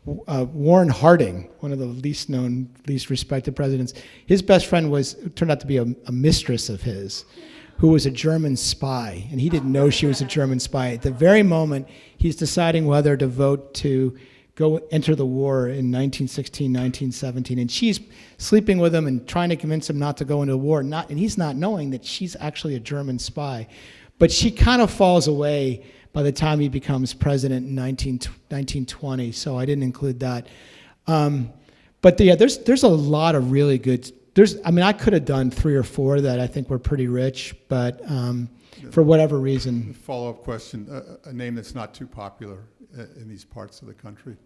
Warren Harding, one of the least known, least respected presidents. His best friend turned out to be a mistress of his, who was a German spy, and he didn't know she was a German spy. At the very moment he's deciding whether to vote to go enter the war in 1916, 1917, and she's sleeping with him and trying to convince him not to go into the war, and he's not knowing that she's actually a German spy. But she kind of falls away by the time he becomes president in 1920, so I didn't include that. But yeah, there's a lot of really good, I could have done 3 or 4 that I think were pretty rich, but for whatever reason. Follow-up question, a name that's not too popular in these parts of the country.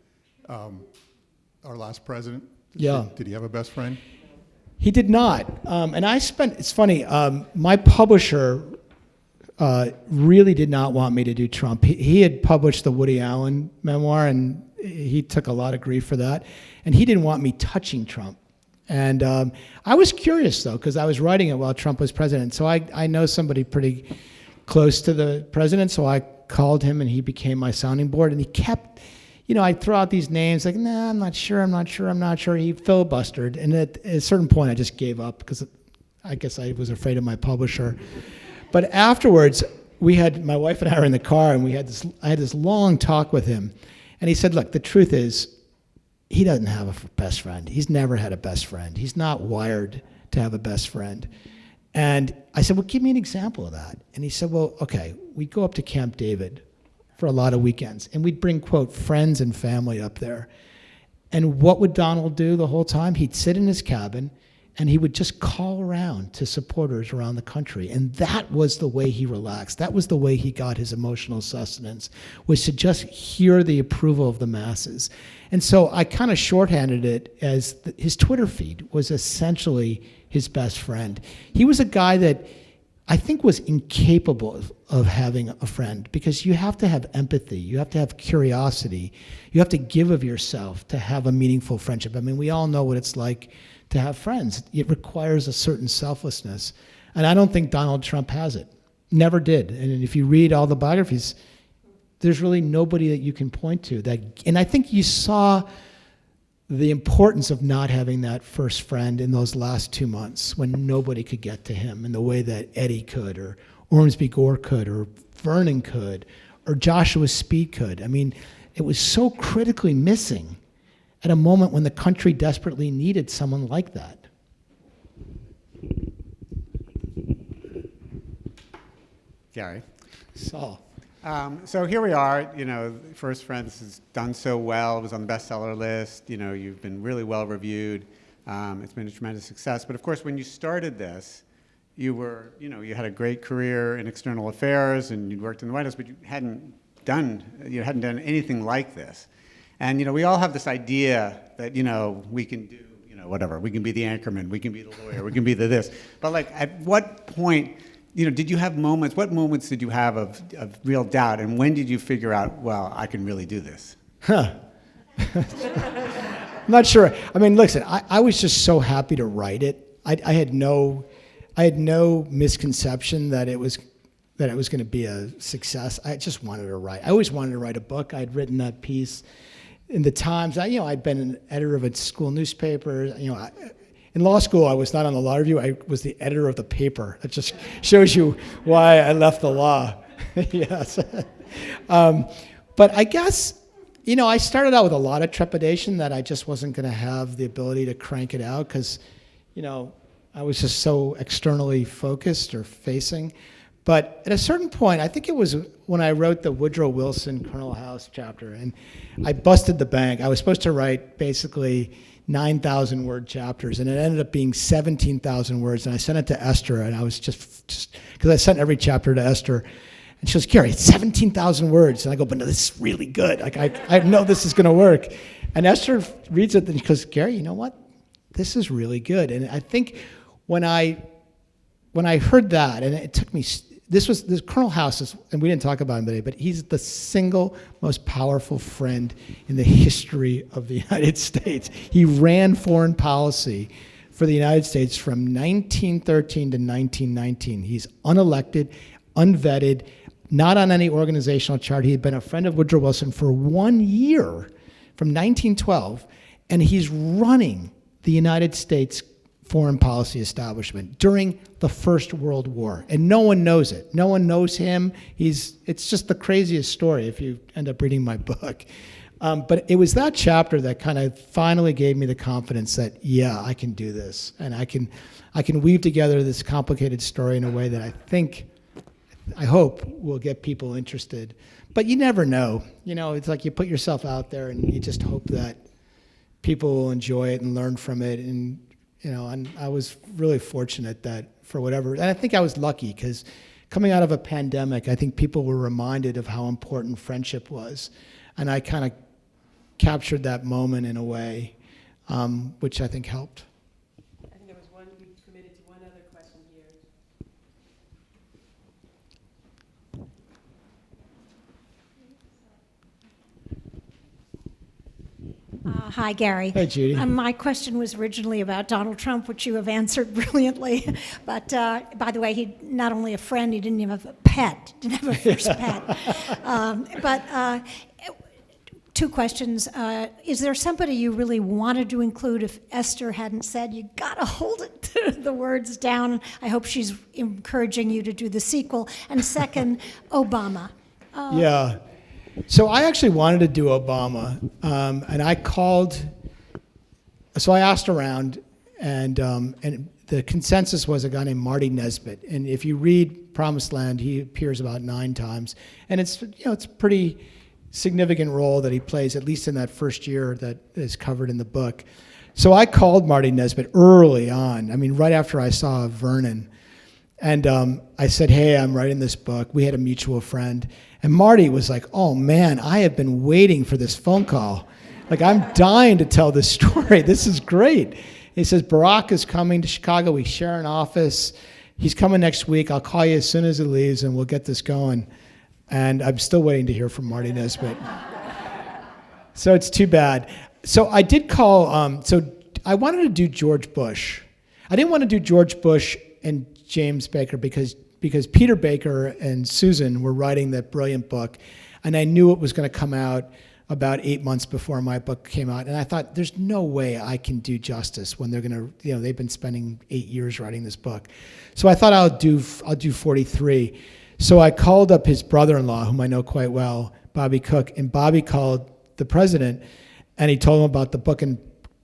Our last president, did he have a best friend? He did not. And it's funny, my publisher really did not want me to do Trump. He had published the Woody Allen memoir, and he took a lot of grief for that. And he didn't want me touching Trump. And I was curious, though, because I was writing it while Trump was president. So I know somebody pretty close to the president, so I called him, and he became my sounding board. And he kept, I'd throw out these names, like, nah, I'm not sure. He filibustered. And at a certain point, I just gave up, because I guess I was afraid of my publisher. But afterwards, my wife and I were in the car, and I had this long talk with him. And he said, look, the truth is, he doesn't have a best friend. He's never had a best friend. He's not wired to have a best friend. And I said, well, give me an example of that. And he said, well, okay, we'd go up to Camp David for a lot of weekends, and we'd bring, quote, friends and family up there. And what would Donald do the whole time? He'd sit in his cabin, and he would just call around to supporters around the country. And that was the way he relaxed. That was the way he got his emotional sustenance, was to just hear the approval of the masses. And so I kind of shorthanded it as his Twitter feed was essentially his best friend. He was a guy that I think was incapable of having a friend, because you have to have empathy, you have to have curiosity, you have to give of yourself to have a meaningful friendship. I mean, we all know what it's like to have friends. It requires a certain selflessness. And I don't think Donald Trump has it. Never did. And if you read all the biographies, there's really nobody that you can point to that. And I think you saw the importance of not having that first friend in those last 2 months when nobody could get to him in the way that Eddie could, or Ormsby Gore could, or Vernon could, or Joshua Speed could. I mean, it was so critically missing at a moment when the country desperately needed someone like that. Gary. Saul. So here we are, First Friends has done so well. It was on the bestseller list. You've been really well reviewed. It's been a tremendous success. But of course, when you started this, you had a great career in external affairs and you'd worked in the White House, but you hadn't done anything like this. And, we all have this idea that, we can do, whatever. We can be the anchorman, we can be the lawyer, we can be the this. But like, at what point, did you have moments, what moments did you have of real doubt? And when did you figure out, well, I can really do this? I'm not sure. I mean, listen, I was just so happy to write it. I had no misconception that it was going to be a success. I just wanted to write. I always wanted to write a book. I'd written that piece in the Times. I'd been an editor of a school newspaper. In law school, I was not on the law review. I was the editor of the paper. That just shows you why I left the law. Yes. But I guess, I started out with a lot of trepidation that I just wasn't going to have the ability to crank it out because, I was just so externally focused or facing. But at a certain point, I think it was when I wrote the Woodrow Wilson Colonel House chapter, and I busted the bank. I was supposed to write basically 9,000 word chapters, and it ended up being 17,000 words. And I sent it to Esther, and I was just because I sent every chapter to Esther, and she goes, "Gary, it's 17,000 words." And I go, "But no, this is really good. Like I know this is going to work." And Esther reads it, and she goes, "Gary, you know what? This is really good." And I think when I heard that, and it took me. This Colonel House, and we didn't talk about him today, but he's the single most powerful friend in the history of the United States. He ran foreign policy for the United States from 1913 to 1919. He's unelected, unvetted, not on any organizational chart. He had been a friend of Woodrow Wilson for 1 year, from 1912, and he's running the United States foreign policy establishment during the First World War, and no one knows it. No one knows him. It's just the craziest story if you end up reading my book. But it was that chapter that kind of finally gave me the confidence that, yeah, I can do this, and I can weave together this complicated story in a way that I hope will get people interested. But you never know. It's like you put yourself out there and you just hope that people will enjoy it and learn from it. And I was really fortunate that for whatever, and I think I was lucky because coming out of a pandemic, I think people were reminded of how important friendship was. And I kind of captured that moment in a way, which I think helped. I think there was we committed to one other question here. Hi, Gary. Hey, Judy. My question was originally about Donald Trump, which you have answered brilliantly. But by the way, he's not only a friend, he didn't even have a pet. Didn't have a first pet. Two questions. Is there somebody you really wanted to include if Esther hadn't said, you got to hold it, the words down? I hope she's encouraging you to do the sequel. And second, Obama. Yeah. So I actually wanted to do Obama, and I called. So I asked around, and the consensus was a guy named Marty Nesbitt. And if you read Promised Land, he appears about 9 times, and it's a pretty significant role that he plays, at least in that first year that is covered in the book. So I called Marty Nesbitt early on. I mean, right after I saw Vernon. And I said, "Hey, I'm writing this book." We had a mutual friend. And Marty was like, "Oh, man, I have been waiting for this phone call. Like, I'm dying to tell this story. This is great." He says, "Barack is coming to Chicago. We share an office. he's coming next week. I'll call you as soon as it leaves, and we'll get this going. And I'm still waiting to hear from Marty Nesbitt. So it's too bad. So I did call, so I wanted to do George Bush. I didn't want to do George Bush and James Baker because Peter Baker and Susan were writing that brilliant book, and I knew it was going to come out about 8 months before my book came out. And I thought, there's no way I can do justice when they're going to, they've been spending 8 years writing this book. So I thought I'll do 43. So I called up his brother-in-law, whom I know quite well, Bobby Cook, and Bobby called the president, and he told him about the book, and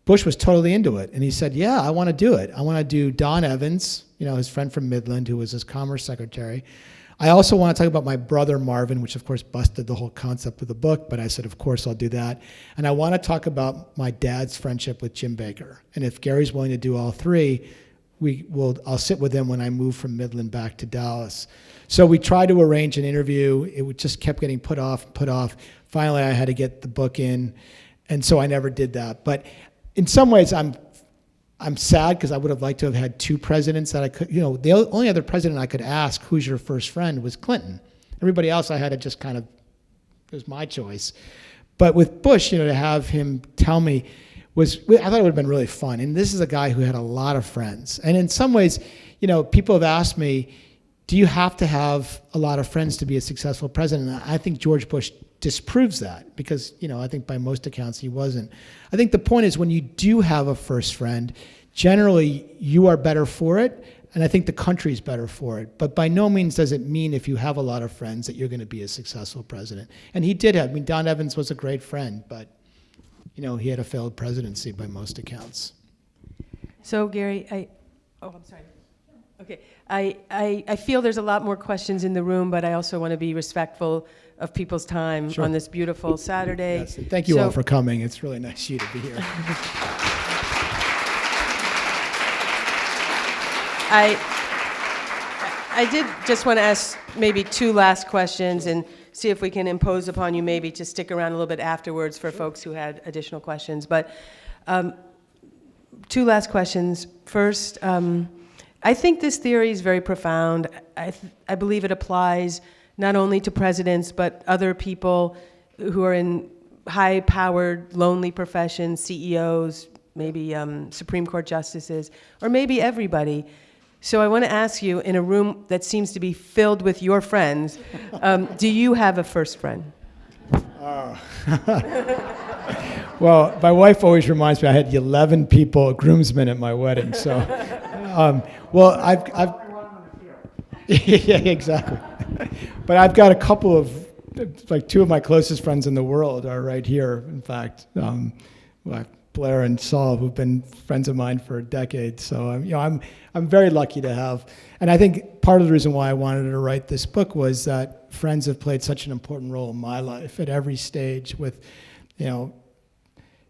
Bush was totally into it. And he said, yeah, I want to do it. I want to do Don Evans, his friend from Midland, who was his commerce secretary. I also want to talk about my brother Marvin, which of course busted the whole concept of the book, but I said, of course I'll do that. And I want to talk about my dad's friendship with Jim Baker. And if Gary's willing to do all three, I'll sit with him when I move from Midland back to Dallas. So we tried to arrange an interview. It just kept getting put off. Finally, I had to get the book in, and so I never did that. But in some ways, I'm sad because I would have liked to have had two presidents that I could, the only other president I could ask, who's your first friend, was Clinton. Everybody else I had to just it was my choice. But with Bush, to have him tell me I thought it would have been really fun. And this is a guy who had a lot of friends. And in some ways, people have asked me, do you have to have a lot of friends to be a successful president? And I think George Bush disproves that because, I think by most accounts he wasn't. I think the point is when you do have a first friend, generally you are better for it, and I think the country's better for it. But by no means does it mean if you have a lot of friends that you're going to be a successful president. And he did have, Don Evans was a great friend, but, he had a failed presidency by most accounts. So Gary, I'm sorry. Okay, I feel there's a lot more questions in the room, but I also want to be respectful of people's time on this beautiful Saturday. Yes, and thank you all for coming. It's really nice of you to be here. I did just want to ask maybe two last questions and see if we can impose upon you maybe to stick around a little bit afterwards for folks who had additional questions. But two last questions. First, I think this theory is very profound. I believe it applies not only to presidents, but other people who are in high-powered, lonely professions, CEOs, maybe Supreme Court justices, or maybe everybody. So I want to ask you, in a room that seems to be filled with your friends, do you have a first friend? Well, my wife always reminds me I had 11 people, groomsmen at my wedding. So, well, I've yeah, exactly. But I've got a couple of, two of my closest friends in the world are right here. In fact, Blair and Saul, who've been friends of mine for decades. So, I'm very lucky to have. And I think part of the reason why I wanted to write this book was that friends have played such an important role in my life at every stage with,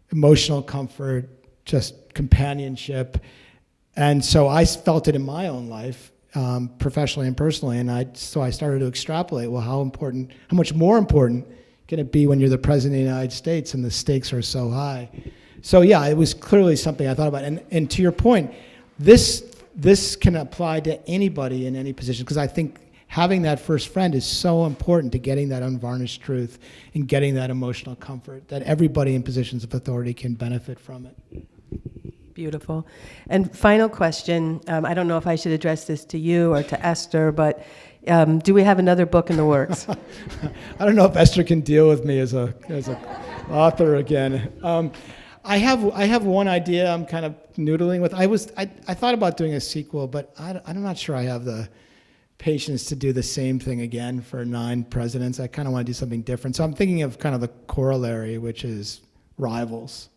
emotional comfort, just companionship. And so I felt it in my own life, professionally and personally. And so I started to extrapolate, well, how much more important can it be when you're the president of the United States and the stakes are so high? So yeah, it was clearly something I thought about. And to your point, this can apply to anybody in any position, because I think having that first friend is so important to getting that unvarnished truth and getting that emotional comfort that everybody in positions of authority can benefit from it. Beautiful. And final question, I don't know if I should address this to you or to Esther, but do we have another book in the works? I don't know if Esther can deal with me as a author again. I have one idea I'm kind of noodling with. I thought about doing a sequel, but I'm not sure I have the patience to do the same thing again for 9 presidents. I kind of want to do something different. So I'm thinking of kind of the corollary, which is Rivals.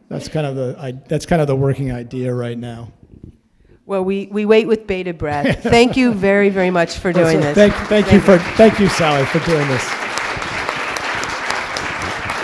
That's kind of the working idea right now. Well, we wait with bated breath. Thank you very, very much for doing this. Thank you, Sally, for doing this.